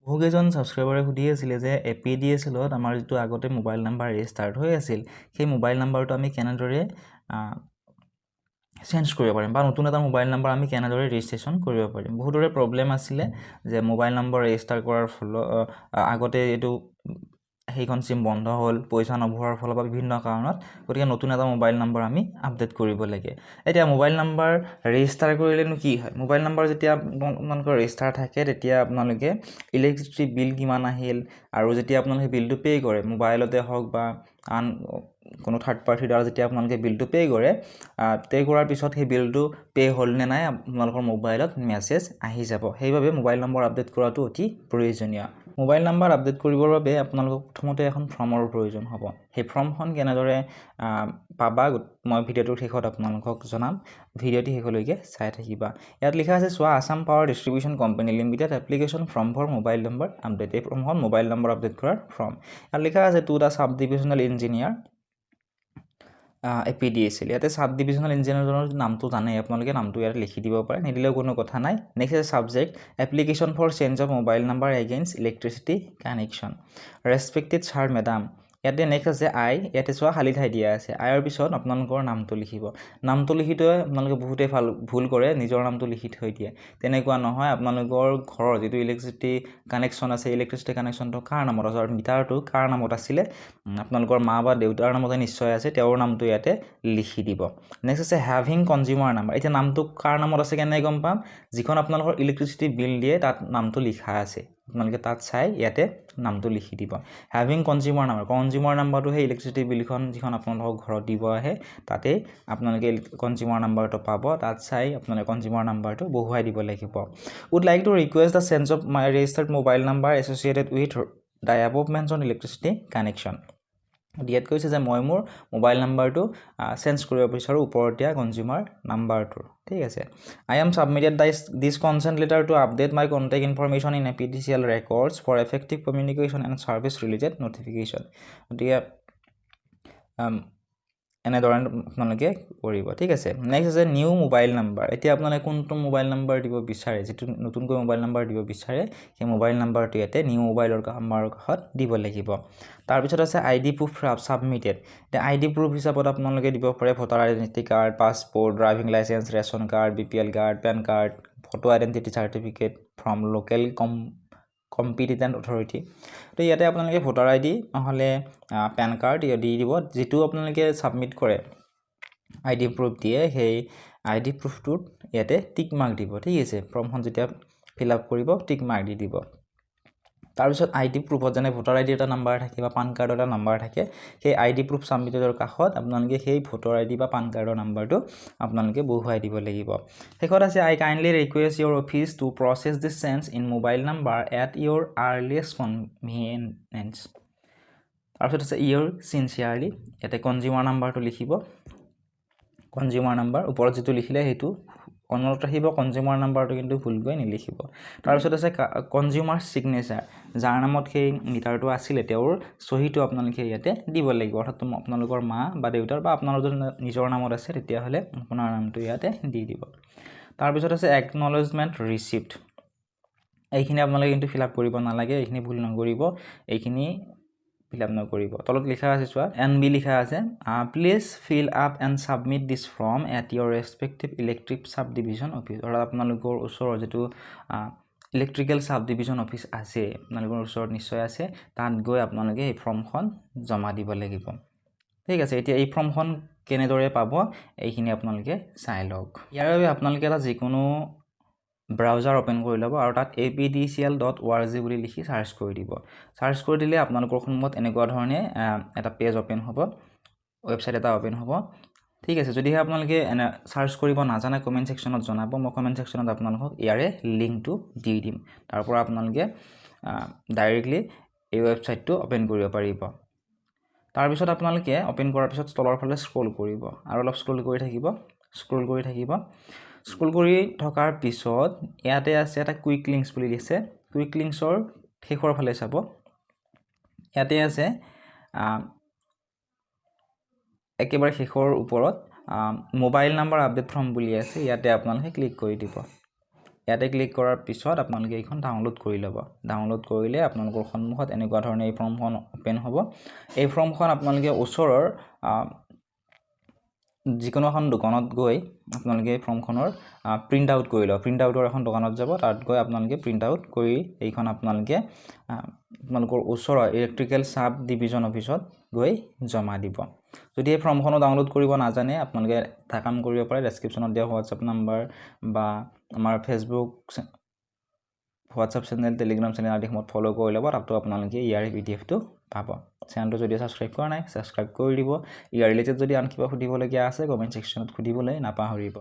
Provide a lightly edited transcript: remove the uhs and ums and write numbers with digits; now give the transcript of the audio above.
বহুকেইজন ছাবস্ক্ৰাইবাৰে সুধি আছিলে যে APDSLত আমাৰ যিটো আগতে মোবাইল নাম্বাৰ ৰেজিষ্টাৰ্ড হৈ আছিল সেই মোবাইল নাম্বাৰটো আমি কেনেদৰে চেঞ্জ কৰিব পাৰিম বা নতুন এটা মোবাইল নাম্বাৰ আমি কেনেদৰে ৰেজিষ্ট্ৰেশ্যন কৰিব পাৰিম। বহুতৰে প্ৰব্লেম আছিলে যে মোবাইল নম্বৰ ৰেজিষ্টাৰ কৰাৰ ফলত আগতে এইটো সেইখন সিম বন্ধ হ'ল, পইচা নভৰাৰ ফলত বা বিভিন্ন কাৰণত, গতিকে নতুন এটা মোবাইল নম্বৰ আমি আপডেট কৰিব লাগে। এতিয়া মোবাইল নম্বৰ ৰেজিষ্টাৰ কৰিলেনো কি হয়? মোবাইল নম্বৰ যেতিয়া আপোনালোকৰ ৰেজিষ্টাৰ থাকে তেতিয়া আপোনালোকে ইলেক্ট্ৰিচিটি বিল কিমান আহিল আৰু যেতিয়া আপোনালোকে বিলটো পে' কৰে, মোবাইলতে হওক বা আন কোনো থাৰ্ড পাৰ্টিৰ দ্বাৰা যেতিয়া আপোনালোকে বিলটো পে' কৰে, পে' কৰাৰ পিছত সেই বিলটো পে' হ'ল নে নাই আপোনালোকৰ মোবাইলত মেছেজ আহি যাব। সেইবাবে মোবাইল নম্বৰ আপডেট কৰাটো অতি প্ৰয়োজনীয়। মোবাইল নম্বৰ আপডেট কৰিবৰ বাবে আপোনালোকক প্ৰথমতে এখন ফৰ্মৰ প্ৰয়োজন হ'ব। সেই ফৰ্মখন কেনেদৰে পাবা মই ভিডিঅ'টোৰ শেষত আপোনালোকক জনাম। ভিডিঅ'টি শেষলৈকে চাই থাকিবা। ইয়াত লিখা আছে চোৱা Assam power distribution company limited application form for mobile number update. এই ফৰ্মখন মোবাইল নম্বৰ আপডেট কৰাৰ ফৰ্ম। ইয়াত লিখা আছে to the sub divisional engineer APDSL। ইয়াতে ছাব ডিভিজনেল ইঞ্জিনিয়াৰজনৰ নামটো জানে, আপোনালোকে নামটো ইয়াত লিখি দিব পাৰে, নিদিলেও কোনো কথা নাই। নেক্সট আছে subject application for change of mobile number against electricity connection. Respected sir madam. ইয়াতে নেক্সট আছে আই। ইয়াতে চোৱা খালী ঠাই দিয়া আছে। আইৰ পিছত আপোনালোকৰ নামটো লিখিব। নামটো লিখি থৈ আপোনালোকে বহুতেই ভুল কৰে, নিজৰ নামটো লিখি থৈ দিয়ে। তেনেকুৱা নহয়, আপোনালোকৰ ঘৰৰ যিটো ইলেক্ট্ৰিচিটি কানেকশ্যন আছে, ইলেক্ট্ৰিচিটি কানেকশ্যনটো কাৰ নামত আছে, মিটাৰটো কাৰ নামত আছিলে, আপোনালোকৰ মা বা দেউতাৰ নামতে নিশ্চয় আছে, তেওঁৰ নামটো ইয়াতে লিখি দিব। নেক্সট আছে হেভিং কনজিউমাৰ নাম্বাৰ। এতিয়া নামটো কাৰ নামত আছে কেনেকৈ গম পাম? যিখন আপোনালোকৰ ইলেক্ট্ৰিচিটি বিল দিয়ে তাত নামটো লিখা আছে, আপোনালোকে তাত চাই ইয়াতে নামটো লিখি দিব। হেভিং কনজিউমাৰ নাম্বাৰ, কনজিউমাৰ নাম্বাৰটো সেই ইলেক্ট্ৰিচিটি বিলখন যিখন আপোনালোকৰ ঘৰত দিব আহে তাতেই আপোনালোকে কনজিউমাৰ নাম্বাৰটো পাব, তাত চাই আপোনালোকে কনজিউমাৰ নাম্বাৰটো বহুৱাই দিব লাগিব। Would like to request the change of my registered mobile number associated with the above mention electricity connection. ইয়াত কৈছে যে মই মোৰ মোবাইল নাম্বাৰটো চেঞ্জ কৰিব বিচাৰোঁ ওপৰত দিয়া কনজিউমাৰ নাম্বাৰটোৰ। ঠিক আছে। I am submitted this consent letter to update my contact information in APDSL records for effective communication and service related notification. গতিকে এনেদৰে আপোনালোকে কৰিব। ঠিক আছে। নেক্সট আছে নিউ মোবাইল নাম্বাৰ। এতিয়া আপোনালোকে কোনটো মোবাইল নাম্বাৰ দিব বিচাৰে, যিটো নতুনকৈ মোবাইল নাম্বাৰ দিব বিচাৰে সেই মোবাইল নাম্বাৰটো ইয়াতে নিউ মোবাইলৰ নাম্বাৰৰ কাষত দিব লাগিব। তাৰপিছত আছে ID প্ৰুফ ছাবমিটেড। এতিয়া ID প্ৰুফ হিচাপত আপোনালোকে দিব পাৰে voter identity card, passport, driving licence, ration card, BPL card, pan card, photo identity certificate from local competent authority. তো ইয়াতে আপোনালোকে ভোটাৰ ID নহ'লে পেন কাৰ্ড দি দিব। যিটো আপোনালোকে ছাবমিট কৰে ID প্ৰুফ দিয়ে, সেই ID প্ৰুফটোত ইয়াতে টিক মাৰ্ক দিব। ঠিক আছে। ফৰ্মখন যেতিয়া ফিল আপ কৰিব টিক মাৰ্ক দি দিব। তাৰপিছত ID প্ৰুফত যেনে ভোটাৰ ID এটা নাম্বাৰ থাকে বা পান কাৰ্ডৰ এটা নাম্বাৰ থাকে, সেই ID প্ৰুফ ছাবমিটেডৰ কাষত আপোনালোকে সেই ভোটাৰ ID বা পান কাৰ্ডৰ নাম্বাৰটো আপোনালোকে বহুৱাই দিব লাগিব। শেষত আছে I kindly request your office to process this change in mobile number at your earliest convenience. তাৰপিছত আছে ইয়ৰ চিনচিয়াৰলি। ইয়াতে কনজিউমাৰ নাম্বাৰটো লিখিব। কনজিউমাৰ নাম্বাৰ ওপৰত যিটো লিখিলে সেইটো মনত ৰাখিব, কনজিউমাৰ নাম্বাৰটো কিন্তু ভুলকৈ নিলিখিব। তাৰপিছত আছে কনজিউমাৰ ছিগনেচাৰ, যাৰ নামত সেই মিটাৰটো আছিলে তেওঁৰ চহীটো আপোনালোকে ইয়াতে দিব লাগিব। অৰ্থাৎ আপোনালোকৰ মা বা দেউতাৰ বা আপোনাৰ যদি নিজৰ নামত আছে তেতিয়াহ'লে আপোনাৰ নামটো ইয়াতে দি দিব। তাৰপিছত আছে একনলেজমেণ্ট ৰিচিপ্ট। এইখিনি আপোনালোকে কিন্তু ফিল আপ কৰিব নালাগে, এইখিনি ভুল নকৰিব, এইখিনি ফিল আপ নকৰিব। তলত লিখা আছে চোৱা NB লিখা আছে, please fill up and submit this form at your respective electric sub division office. অৰ্থাৎ আপোনালোকৰ ওচৰৰ যিটো ইলেক্ট্ৰিকেল ছাব ডিভিজন অফিচ আছে, আপোনালোকৰ ওচৰত নিশ্চয় আছে, তাত গৈ আপোনালোকে এই ফৰ্মখন জমা দিব লাগিব। ঠিক আছে। এতিয়া এই ফৰ্মখন কেনেদৰে পাব এইখিনি আপোনালোকে চাই লওক। ইয়াৰ বাবে আপোনালোকে এটা যিকোনো ব্ৰাউজাৰ অ'পেন কৰি ল'ব আৰু তাত apdcl.org বুলি লিখি চাৰ্চ কৰি দিব। চাৰ্চ কৰি দিলে আপোনালোকৰ সন্মুখত এনেকুৱা ধৰণে এটা পেজ অ'পেন হ'ব, ৱেবছাইট এটা অ'পেন হ'ব। ঠিক আছে। যদিহে আপোনালোকে চাৰ্চ কৰিব নাজানে কমেণ্ট ছেকশ্যনত জনাব, মই কমেণ্ট ছেকশ্যনত আপোনালোকক ইয়াৰে লিংকটো দি দিম। তাৰ পৰা আপোনালোকে ডাইৰেক্টলি এই ৱেবছাইটটো অ'পেন কৰিব পাৰিব। তাৰপিছত আপোনালোকে অ'পেন কৰাৰ পিছত তলৰ ফালে স্ক্ৰল কৰিব আৰু অলপ স্ক্ৰল কৰি থাকিব। স্ক্ৰল কৰি থকাৰ পিছত ইয়াতে আছে এটা কুইক লিংকছ বুলি দিছে। কুইক লিংকছৰ শেষৰ ফালে চাব, ইয়াতে আছে একেবাৰে শেষৰ ওপৰত মোবাইল নাম্বাৰ আপডেট ফৰ্ম বুলি আছে, ইয়াতে আপোনালোকে ক্লিক কৰি দিব। ইয়াতে ক্লিক কৰাৰ পিছত আপোনালোকে এইখন ডাউনলোড কৰি ল'ব ডাউনলোড কৰিলে আপোনালোকৰ সন্মুখত এনেকুৱা ধৰণে এই ফৰ্মখন ওপেন হ'ব এই ফৰ্মখন আপোনালোকে ওচৰৰ যিকোনো এখন দোকানত গৈ আপোনালোকে এই ফৰ্মখনৰ প্ৰিন্ট আউট কৰি লওক প্ৰিন্ট আউটৰ এখন দোকানত যাব তাত গৈ আপোনালোকে প্ৰিন্ট আউট কৰি এইখন আপোনালোকে আপোনালোকৰ ওচৰৰ ইলেক্ট্ৰিকেল সাব ডিভিজন অফিচত গৈ জমা দিব যদি এই ফৰ্মখনো ডাউনলোড কৰিব নাজানে আপোনালোকে এটা কাম কৰিব পাৰে ডেসক্ৰিপচনত দিয়া হোৱাটসএপ নাম্বাৰ বা আমাৰ ফেসবুক হোৱাটসএপ চেনেল টেলিগ্ৰাম চেনেল আদি সমত ফলো কৰি ল'ব তাতো আপোনালোকে ইয়াৰ পিডিএফটো পাব চেনেলটো যদি সাবস্ক্ৰাইব কৰা নাই সাবস্ক্ৰাইব কৰি দিব ইয়াৰ ৰিলেটেড যদি আন কিবা সুধিবলগীয়া আছে কমেন্ট সেকশনত সুধিবলৈ নাপাহৰিব